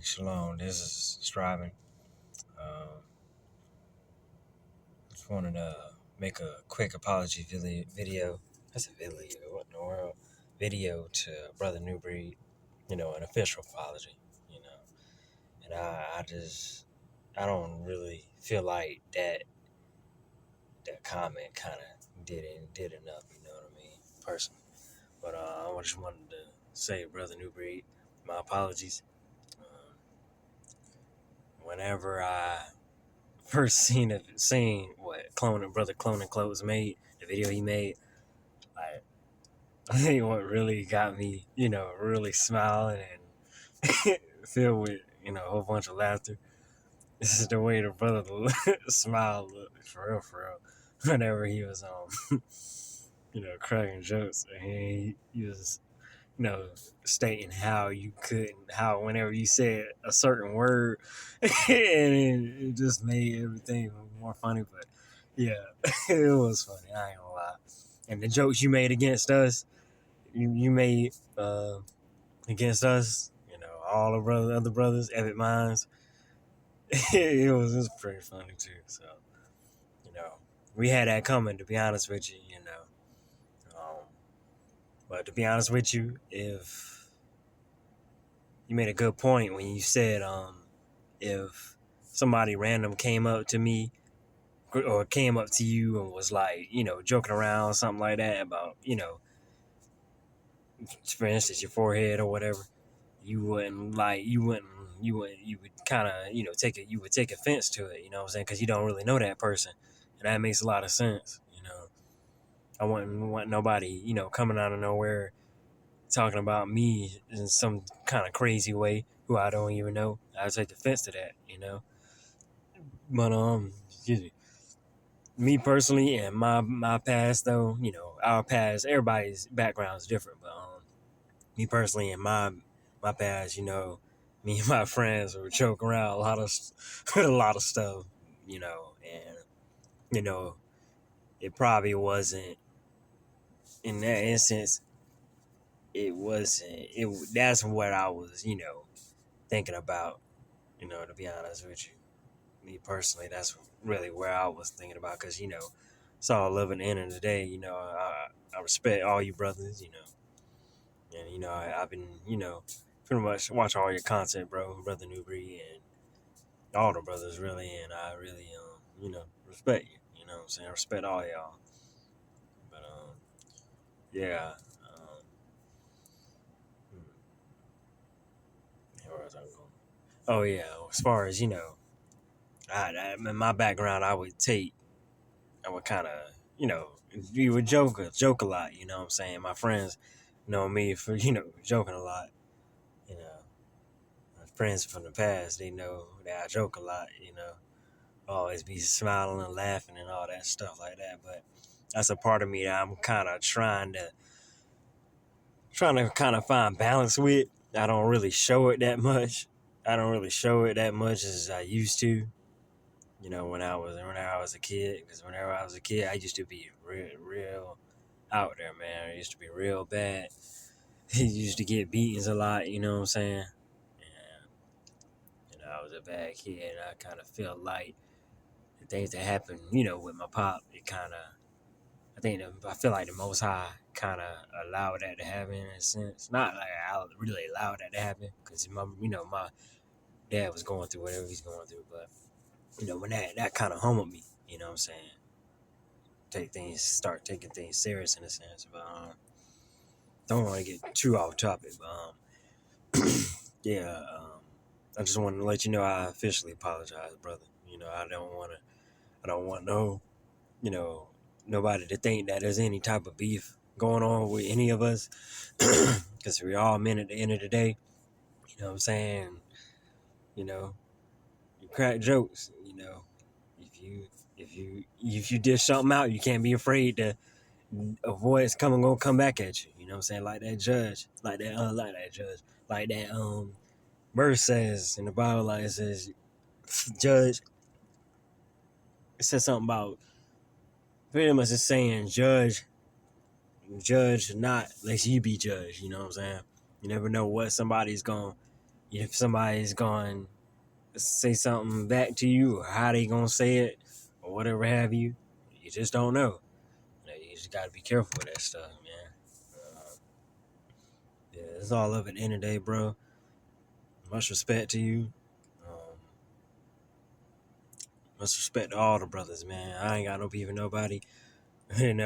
Shalom, this is Striving. Just wanted to make a quick apology video. That's a video. What in the world? Video to Brother New Breed. An official apology. You know, and I don't really feel like that comment kind of did enough. You know what I mean, personally. But I just wanted to say, Brother New Breed, my apologies. Um, Whenever I first seen what Clone and Clothes made, the video he made, like I think what really got me, really smiling and filled with, a whole bunch of laughter. This is the way the brother smile looked for real. Whenever he was cracking jokes and he was stating how whenever you said a certain word, and it just made everything more funny. But yeah, it was funny. I ain't gonna lie. And the jokes you made against us, you made against us, all the other brothers, Epic Minds. it was pretty funny too. So you know, we had that coming. To be honest with you, but to be honest with you, if you made a good point when you said if somebody random came up to me or came up to you and was like, joking around, something like that about, for instance, your forehead or whatever, you would kind of, you would take offense to it, you know what I'm saying? Because you don't really know that person. And that makes a lot of sense, I wouldn't want nobody, coming out of nowhere talking about me in some kind of crazy way who I don't even know. I take offense to that. But excuse me personally and my past though, our past, everybody's background is different. But me personally and my past, me and my friends were joking around a lot of a lot of stuff, and it probably wasn't in that instance. It wasn't. It That's what I was, thinking about. To be honest with you, me personally, that's really where I was thinking about because it's all love at the end of the day. I respect all you brothers. And I've been pretty much watch all your content, bro, Brother New Breed, and all the brothers really, and I really respect you. You know what I'm saying? I respect all y'all. But yeah. Where was I going? Oh yeah, as far as in my background, I would kind of, you would joke a lot. You know what I'm saying? My friends know me for joking a lot. You know, my friends from the past, they know that I joke a lot. Always be smiling and laughing and all that stuff like that. But that's a part of me that I'm kind of trying to kind of find balance with. I don't really show it that much. I don't really show it that much as I used to. Whenever I was a kid, because whenever I was a kid, I used to be real out there, man. I used to be real bad. He used to get beatings a lot, you know what I'm saying? And, I was a bad kid, and I kind of felt like the things that happened, with my pop, it kind of, I feel like the Most High kind of allowed that to happen in a sense. Not like I really allowed that to happen, because my dad was going through whatever he's going through, but when that kind of humbled me, you know what I'm saying? Start taking things serious in a sense. But don't want to get too off topic. But yeah, I just wanted to let you know I officially apologize, brother. I don't want you know, nobody to think that there's any type of beef going on with any of us, because we're all men at the end of the day. You know what I'm saying? You know, you crack jokes. If you dish something out, you can't be afraid to avoid it's gonna come back at you. You know what I'm saying? Like that judge, like that verse says in the Bible, like it says, judge. It says something about pretty much it's saying judge not lest you be judged. You know what I'm saying? You never know what somebody's gonna if somebody's going to say something back to you, or how they gonna say it, or whatever have you. You just don't know. You just gotta be careful with that stuff, man. Yeah, it's all up at the end of the day, bro. Much respect to you. Um, much respect to all the brothers, man. I ain't got no beef with nobody. I'm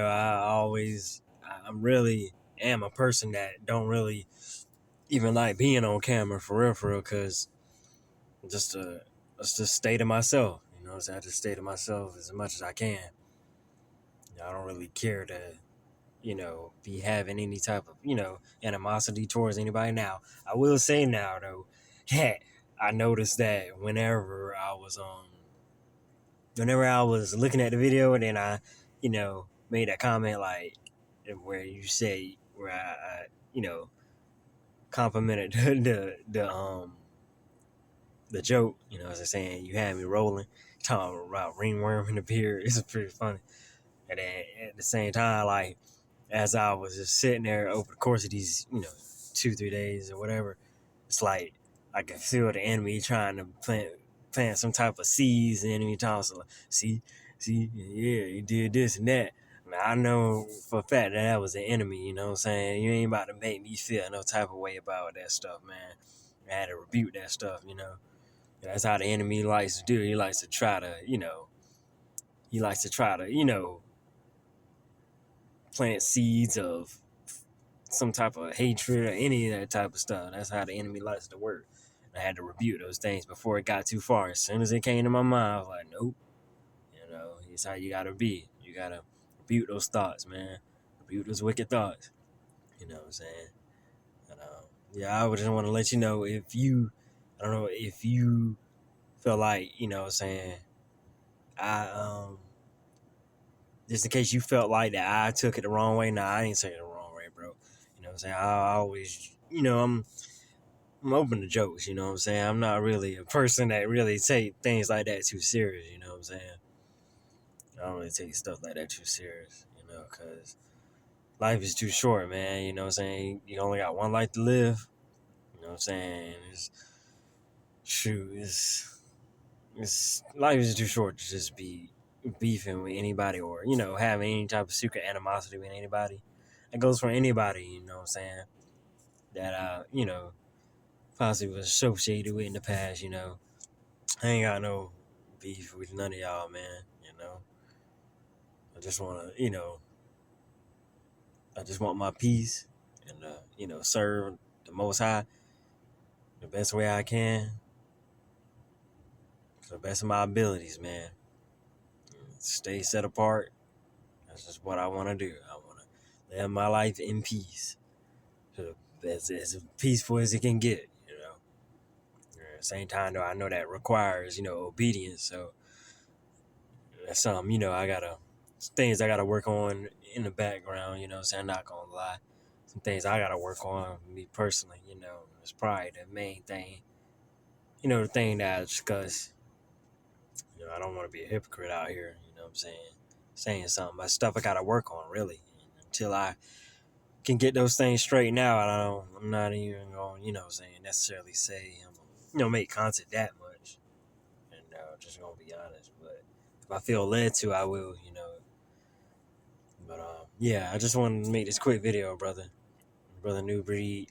really am a person that don't really even like being on camera for real, cause just it's just stay to myself. So I just stay to myself as much as I can. I don't really care to, be having any type of, animosity towards anybody. Now, I will say now though, that I noticed that whenever I was looking at the video and then I, made a comment like where you say where I complimented the joke, as I saying you had me rolling, talking about ringworm in the beard. It's pretty funny. And then at the same time, like as I was just sitting there over the course of these, 2-3 days or whatever, it's like I can feel the enemy trying to plant some type of seeds. The enemy talking, so like, see, yeah, he did this and that. I know for a fact that was an enemy. You know what I'm saying? You ain't about to make me feel no type of way about that stuff, man. I had to rebuke that stuff. That's how the enemy likes to do. He likes to try to, plant seeds of some type of hatred or any of that type of stuff. That's how the enemy likes to work. I had to rebuke those things before it got too far. As soon as it came to my mind, I was like, nope. It's how you gotta be. You gotta rebuke those thoughts, man. Rebuke those wicked thoughts. You know what I'm saying? And, yeah, I would just want to let you know I don't know if you feel like, what I'm saying, I just in case you felt like that I took it the wrong way. Nah, I didn't take it the wrong way, bro. You know what I'm saying? I always, I'm open to jokes. You know what I'm saying? I'm not really a person that really take things like that too serious. You know what I'm saying? I don't really take stuff like that too serious. Because life is too short, man. You know what I'm saying? You only got one life to live. You know what I'm saying? Shoot, it's life is too short to just be beefing with anybody or having any type of secret animosity with anybody. It goes for anybody. You know what I'm saying? That possibly was associated with in the past. I ain't got no beef with none of y'all, man. I just want to, I just want my peace and, serve the Most High the best way I can, to the best of my abilities, man. Stay set apart. That's just what I want to do. I want to live my life in peace, so as peaceful as it can get. At the same time, though, I know that requires, obedience. So that's something, things I gotta work on in the background. So I'm not gonna lie. Some things I gotta work on me personally. It's probably the main thing. The thing that I discuss. I don't want to be a hypocrite out here. You know what I'm saying something, but stuff I gotta work on really. Until I can get those things straightened out, I'm not even going, necessarily say I'm, make content that much. And just gonna be honest. But if I feel led to, I will. But yeah, I just wanted to make this quick video, brother. Brother New Breed.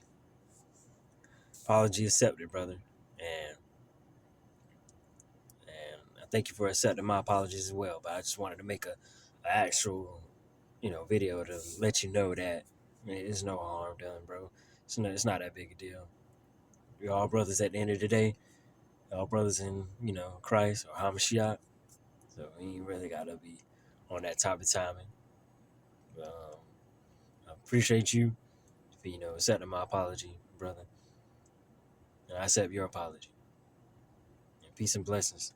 Apology accepted, brother. And I thank you for accepting my apologies as well. But I just wanted to make a actual, video to let you know that there's no harm done, bro. It's not that big a deal. We're all brothers at the end of the day. All brothers in, Christ or Hamashiach. So we ain't really gotta be on that type of timing. I appreciate you for, accepting my apology, brother. And I accept your apology. And peace and blessings.